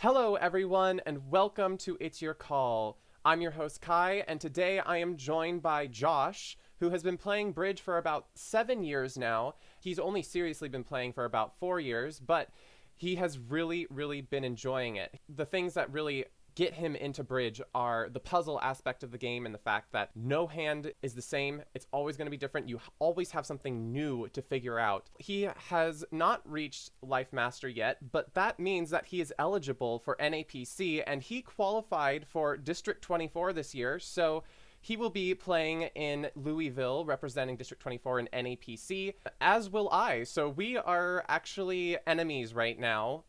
Hello, everyone, and welcome to It's Your Call. I'm your host, Kai, and today I am joined by Josh, who has been playing bridge for about 7 years now. He's only seriously been playing for about 4 years, but he has really been enjoying it. The things that really get him into bridge are the puzzle aspect of the game and the fact that no hand is the same. It's always going to be different. You always have something new to figure out. He has not reached Life Master yet, but that means that he is eligible for NAPC, and he qualified for District 24 this year, so he will be playing in Louisville, representing District 24 in NAPC, as will I. So we are actually enemies right now,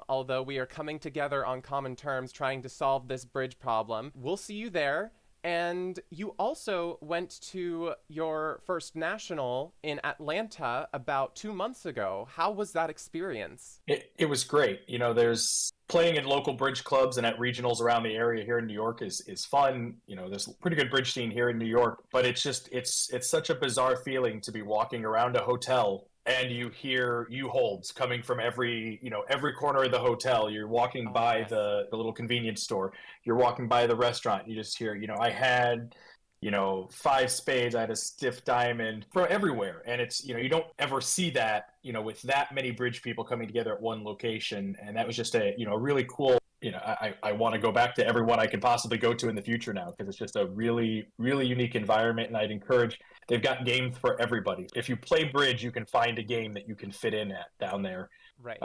although we are coming together on common terms trying to solve this bridge problem. We'll see you there. And you also went to your first national in Atlanta about 2 months ago. How was that experience? It was great. There's playing in local bridge clubs and at regionals around the area here in New York is fun. There's a pretty good bridge scene here in New York, but it's such a bizarre feeling to be walking around a hotel and you hear U-holds coming from every corner of the hotel. You're walking Oh, by yes. the little convenience store. You're walking by the restaurant. You just hear, I had five spades, I had a stiff diamond from everywhere. And it's, you don't ever see that, with that many bridge people coming together at one location. And that was just a really cool, I want to go back to everyone I can possibly go to in the future now, because it's just a really unique environment. And I'd encourage, they've got games for everybody. If you play bridge, you can find a game that you can fit in at down there. Right.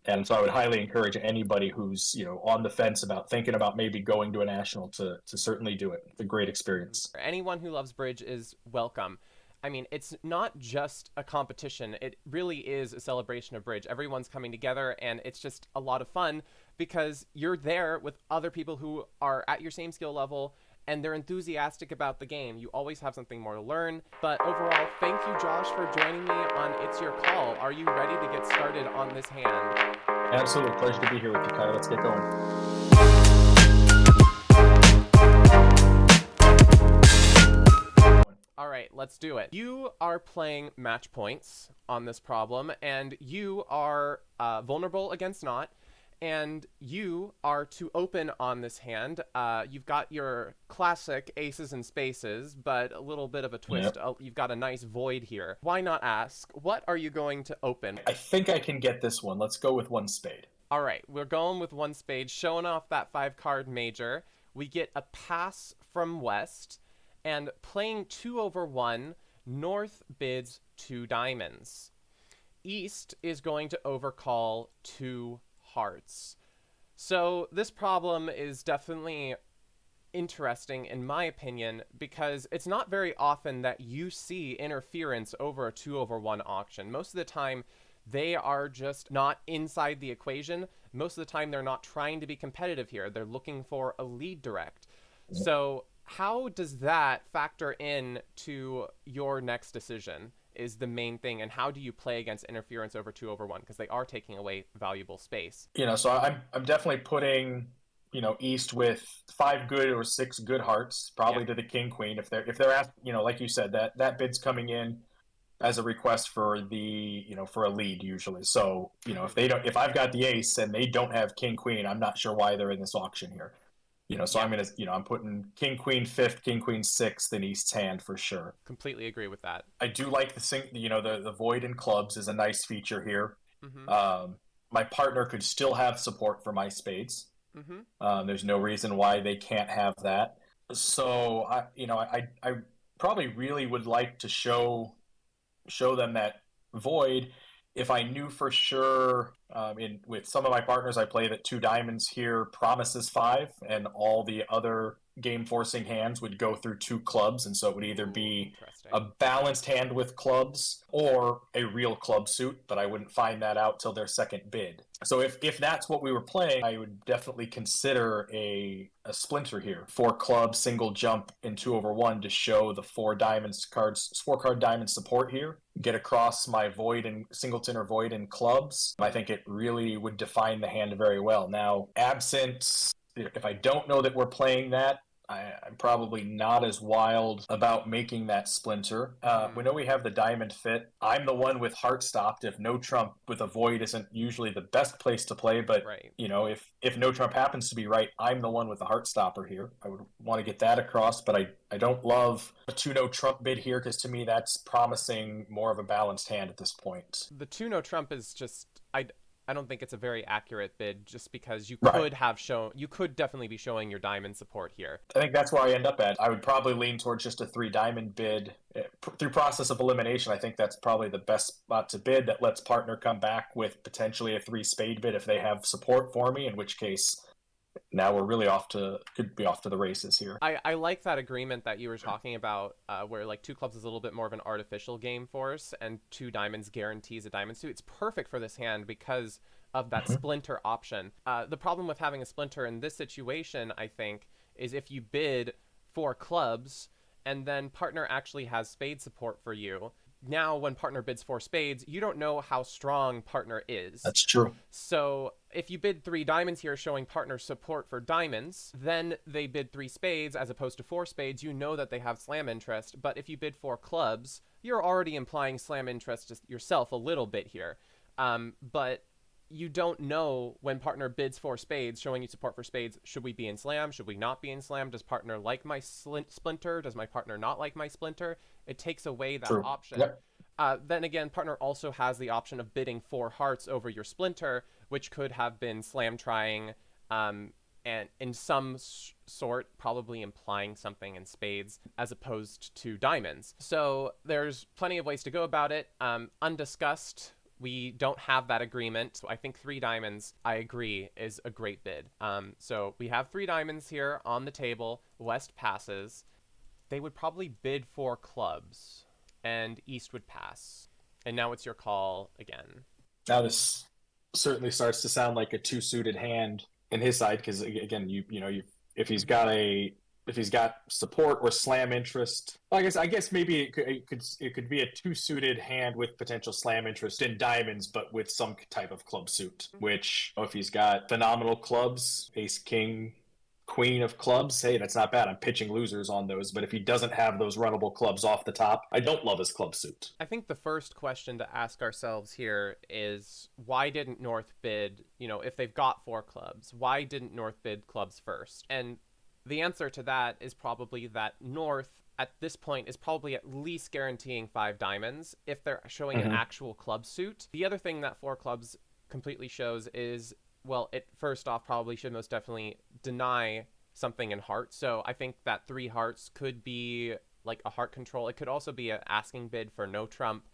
And so I would highly encourage anybody who's, on the fence about thinking about maybe going to a national to certainly do it. It's a great experience. Anyone who loves bridge is welcome. I mean, it's not just a competition. It really is a celebration of bridge. Everyone's coming together, and it's just a lot of fun because you're there with other people who are at your same skill level, and they're enthusiastic about the game. You always have something more to learn. But overall, thank you, Josh, for joining me on It's Your Call. Are you ready to get started on this hand? Absolutely. Pleasure to be here with you, Kyle. Let's get going. All right, let's do it. You are playing match points on this problem, and you are vulnerable against not, and you are to open on this hand. You've got your classic aces and spaces, but a little bit of a twist. Yep. You've got a nice void here. Why not ask, what are you going to open? I think I can get this one. Let's go with one spade. All right, we're going with one spade, showing off that 5-card major. We get a pass from West, and playing 2/1, North bids 2 diamonds. East is going to overcall 2 hearts. So this problem is definitely interesting in my opinion because it's not very often that you see interference over a 2/1 auction. Most of the time they are just not inside the equation. Most of the time they're not trying to be competitive here. They're looking for a lead direct. So how does that factor in to your next decision is the main thing, and how do you play against interference over 2/1 because they are taking away valuable space? So I'm definitely putting, East with 5 good or 6 good hearts, probably Yeah. to the king queen. If they're asked, like you said, that bid's coming in as a request for for a lead usually. So, if I've got the ace and they don't have king queen, I'm not sure why they're in this auction here. So Yeah, I'm putting king queen fifth, king queen sixth in East's hand for sure. completely agree with that. I do like the void in clubs is a nice feature here. Mm-hmm. My partner could still have support for my spades. Mm-hmm. There's no reason why they can't have that. So I probably really would like to show them that void. If I knew for sure, in with some of my partners, I play that 2 diamonds here promises 5, and all the other game forcing hands would go through 2 clubs, and so it would either Ooh, be interesting. a balanced hand with clubs or a real club suit, but I wouldn't find that out till their second bid. So if that's what we were playing, I would definitely consider a splinter here. 4 clubs, single jump in 2/1 to show the 4 card diamond support here. Get across my void and singleton or void in clubs. I think it really would define the hand very well. Now, absent, if I don't know that we're playing that, I'm probably not as wild about making that splinter. We know we have the diamond fit. I'm the one with heart stopped. If no trump with a void isn't usually the best place to play, but Right. if no trump happens to be right, I'm the one with the heart stopper here. I would want to get that across, but I don't love a 2 no trump bid here because to me that's promising more of a balanced hand at this point. The 2 no trump is just I don't think it's a very accurate bid just because Right. you could definitely be showing your diamond support here. I think that's where I end up at. I would probably lean towards just a 3 diamond bid. Through process of elimination, I think that's probably the best spot to bid that lets partner come back with potentially a 3 spade bid if they have support for me, in which case now we're really could be off to the races here. I like that agreement that you were talking about, where like 2 clubs is a little bit more of an artificial game force, and 2 diamonds guarantees a diamond suit. It's perfect for this hand because of that splinter option. The problem with having a splinter in this situation, I think, is if you bid 4 clubs and then partner actually has spade support for you. Now, when partner bids 4 spades, you don't know how strong partner is. That's true. So if you bid 3 diamonds here showing partner support for diamonds, then they bid 3 spades as opposed to 4 spades, you know that they have slam interest. But if you bid 4 clubs, you're already implying slam interest just yourself a little bit here. But you don't know when partner bids 4 spades, showing you support for spades. Should we be in slam? Should we not be in slam? Does partner like my splinter? Does my partner not like my splinter? It takes away that True. option. Yep. Then again, partner also has the option of bidding 4 hearts over your splinter, which could have been slam trying, and in some sort probably implying something in spades as opposed to diamonds. So there's plenty of ways to go about it. Undiscussed, we don't have that agreement. So I think 3 diamonds, I agree, is a great bid. So we have 3 diamonds here on the table. West passes. They would probably bid 4 clubs, and East would pass. And now it's your call again. Now this certainly starts to sound like a 2 suited hand in his side because again, if he's got support or slam interest, well, I guess maybe it could be a 2 suited hand with potential slam interest in diamonds, but with some type of club suit. Which if he's got phenomenal clubs, ace king queen of clubs, hey, that's not bad. I'm pitching losers on those. But if he doesn't have those runnable clubs off the top, I don't love his club suit. I think the first question to ask ourselves here is why didn't North bid, if they've got 4 clubs, why didn't North bid clubs first? And the answer to that is probably that North at this point is probably at least guaranteeing 5 diamonds if they're showing an actual club suit. The other thing that 4 clubs completely shows is, well, it first off probably should most definitely deny something in heart. So I think that 3 hearts could be like a heart control. It could also be an asking bid for no trump.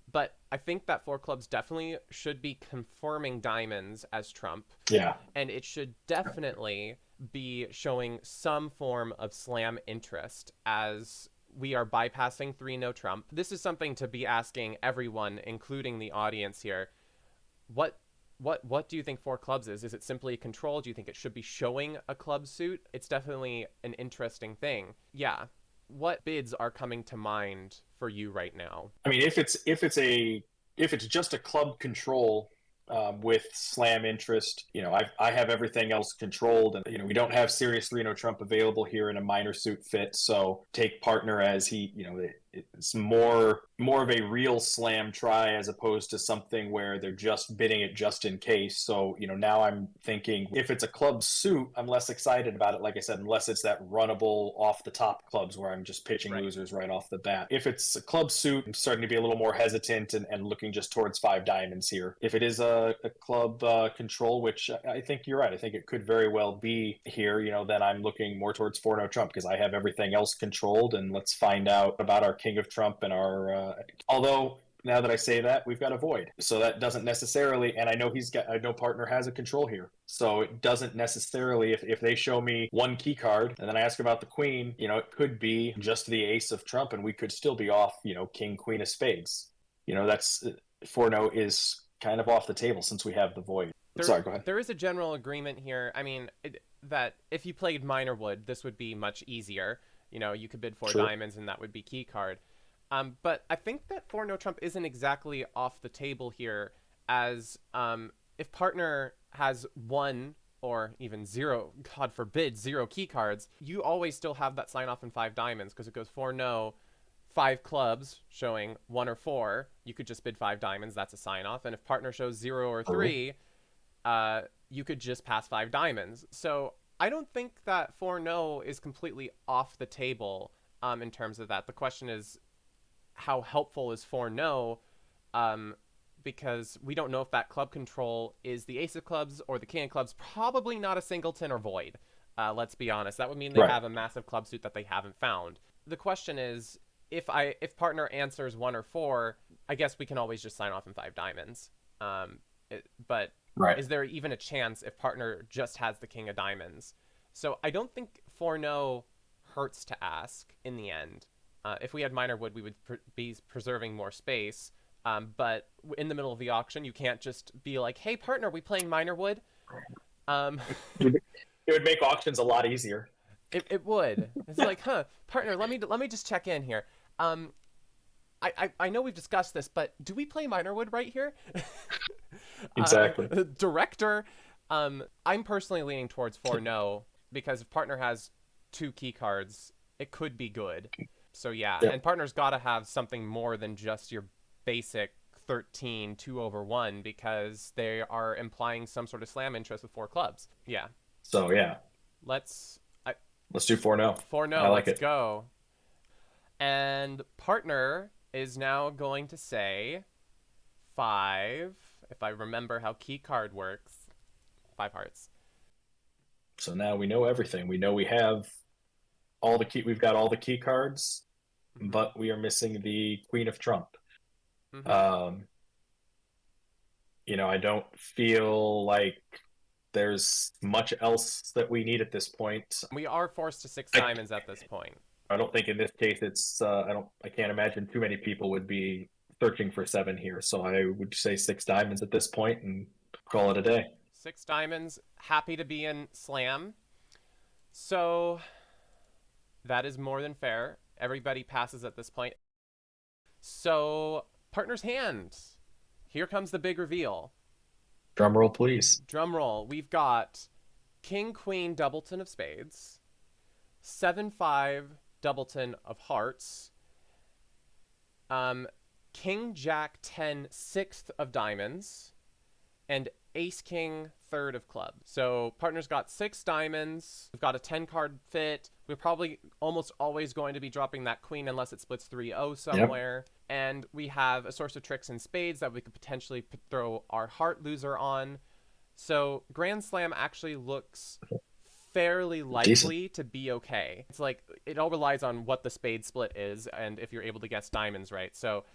But I think that 4 clubs definitely should be confirming diamonds as trump. Yeah. And it should definitely be showing some form of slam interest as we are bypassing 3 no trump. This is something to be asking everyone, including the audience here. What do you think 4 clubs is? Is it simply a control? Do you think it should be showing a club suit? It's definitely an interesting thing. Yeah. What bids are coming to mind for you right now? I mean, if it's just a club control with slam interest, I have everything else controlled, and we don't have serious 3 no trump available here in a minor suit fit. So take partner as it's more of a real slam try as opposed to something where they're just bidding it just in case. So now I'm thinking if it's a club suit, I'm less excited about it, like I said, unless it's that runnable off the top clubs where I'm just pitching losers right off the bat. If it's a club suit, I'm starting to be a little more hesitant and looking just towards 5 diamonds here. If it is a club control, which I think you're right, I think it could very well be here, then I'm looking more towards 4 no trump because I have everything else controlled. And let's find out about our king of trump and our although now that I say that, we've got a void, so that doesn't necessarily, and I know partner has a control here, so it doesn't necessarily, if they show me 1 key card and then I ask about the queen, it could be just the ace of trump and we could still be off king queen of spades. That's 4 no is kind of off the table since we have the void. Sorry, go ahead. There is a general agreement here. I mean, that if you played minor wood, this would be much easier. You could bid 4 diamonds and that would be key card. But I think that 4 no trump isn't exactly off the table here, as if partner has 1 or even zero, God forbid, zero key cards, you always still have that sign off in 5 diamonds because it goes 4-no, 5 clubs showing 1 or 4. You could just bid 5 diamonds. That's a sign off. And if partner shows 0 or 3, you could just pass 5 diamonds. So I don't think that 4-no is completely off the table in terms of that. The question is, how helpful is 4-no? Because we don't know if that club control is the ace of clubs or the king of clubs. Probably not a singleton or void. Let's be honest. That would mean they have a massive club suit that they haven't found. The question is, if partner answers 1 or 4, I guess we can always just sign off in 5 diamonds. But is there even a chance if partner just has the king of diamonds? So I don't think 4-no hurts to ask in the end. If we had minor wood, we would be preserving more space. But in the middle of the auction, you can't just be like, hey, partner, we playing minor wood? It would make auctions a lot easier. It would. It's like, partner, let me just check in here. I know we've discussed this, but do we play minor wood right here? Exactly. Director. I'm personally leaning towards 4-no because if partner has 2 key cards, it could be good. So yeah, and partner's got to have something more than just your basic 13 2/1 because they are implying some sort of slam interest with 4 clubs. Yeah. So yeah. Let's do 4-no. 4-no. I like let's go. And partner is now going to say 5, if I remember how key card works. 5 hearts. So now we know everything. We know we have all the key. We've got all the key cards, but we are missing the Queen of Trump. I don't feel like there's much else that we need at this point. We are forced to 6 diamonds at this point. I don't think in this case it's I can't imagine too many people would be searching for 7 here. So I would say 6 diamonds at this point and call it a day. 6 diamonds, happy to be in slam. So that is more than fair. Everybody passes at this point. So partner's hand. Here comes the big reveal. Drum roll, please. Drum roll. We've got King, Queen, doubleton of spades, 7-5, doubleton of hearts, King, Jack, 10, 6th of diamonds, and Ace, King, 3rd of clubs. So partner's got 6 diamonds. We've got a 10-card fit. We're probably almost always going to be dropping that queen unless it splits 3-0 somewhere. Yep. And we have a source of tricks and spades that we could potentially throw our heart loser on. So Grand Slam actually looks fairly likely to be okay. It's like it all relies on what the spade split is and if you're able to guess diamonds right. So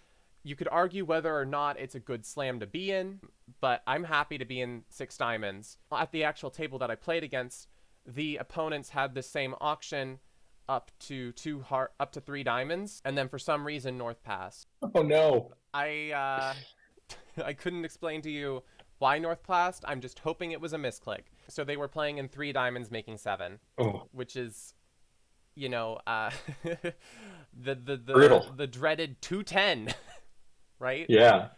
you could argue whether or not it's a good slam to be in, but I'm happy to be in 6 diamonds. At the actual table that I played against, the opponents had the same auction up to 3 diamonds, and then for some reason North passed. Oh no. I couldn't explain to you why North passed. I'm just hoping it was a misclick. So they were playing in 3 diamonds making 7, which is the dreaded 210. Right? Yeah.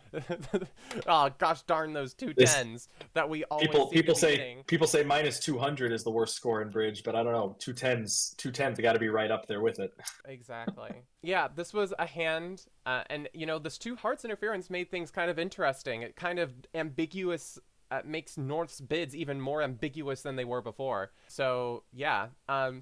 Oh gosh darn those 210s that we always people say -200 is the worst score in bridge, but I don't know, 210s got to be right up there with it. Exactly. Yeah, this was a hand and this 2 hearts interference made things kind of interesting. It kind of ambiguous makes North's bids even more ambiguous than they were before. So yeah,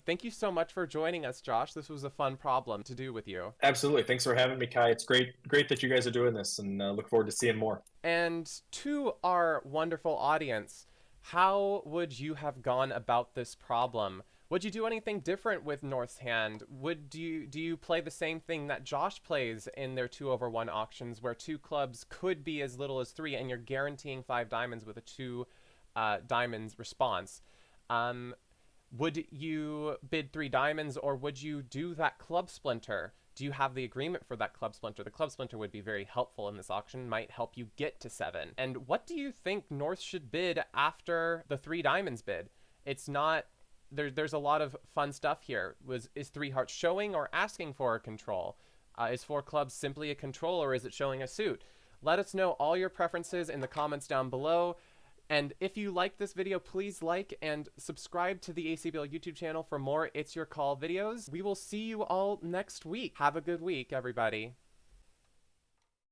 thank you so much for joining us, Josh. This was a fun problem to do with you. Absolutely. Thanks for having me, Kai. It's great that you guys are doing this, and look forward to seeing more. And to our wonderful audience, how would you have gone about this problem? Would you do anything different with North's hand? Do you play the same thing that Josh plays in their 2/1 auctions, where 2 clubs could be as little as 3, and you're guaranteeing 5 diamonds with a 2 diamonds response? Would you bid 3 diamonds, or would you do that club splinter? Do you have the agreement for that club splinter? The club splinter would be very helpful in this auction, might help you get to 7. And what do you think North should bid after the 3 diamonds bid? It's not... There's a lot of fun stuff here. Is 3 hearts showing or asking for a control? Is 4 clubs simply a control, or is it showing a suit? Let us know all your preferences in the comments down below. And if you like this video, please like and subscribe to the ACBL YouTube channel for more It's Your Call videos. We will see you all next week. Have a good week, everybody.